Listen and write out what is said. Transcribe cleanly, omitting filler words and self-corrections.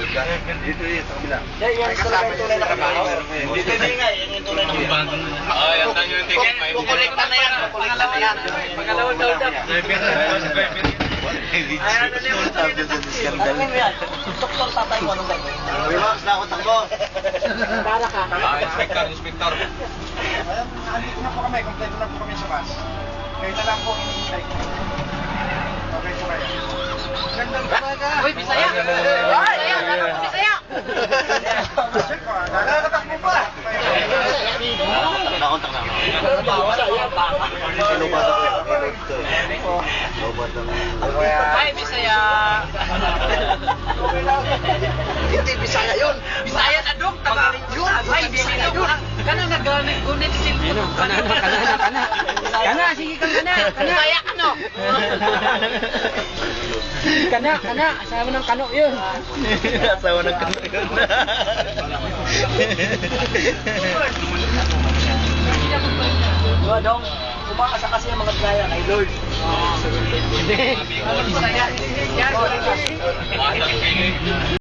Dito yun, sa kabila. Yan talaga yung tunay na trabaho. Dito din nga, yan yung tunay na trabaho. Oo, yan tayo yung ticket. Kukulikta na yan, pangalawa yan. Pangalawa daw daw. Ayan na yung sabi sa diskandal. Ano mo yan? Doktor tatay mo, anong gagawin? Relax na ako takbo. Para ka. Inspector. Andito na po kami, kompleto na po kami sa bus. Kayo na lang po hinihintay ko. Okay po kayo. Gandang talaga. Uy, Bisaya! Bisaya! Ano po Bisaya? Nakakatakbo pa. Nakontak na ako. Sinubat ako. Sinubat ako. Ay, Bisaya! Hindi, Bisaya yun. Bisaya na dok, taga yun. Ay, Bisaya yun. Kana nag-gunit si Kana, sige kang kana. Bisaya ka no? Kana, asawa ng kano yun. Asawa ng kano yun. Dong, umaasa kasi ang mga gaya kay Lord. Hindi. Bisaya.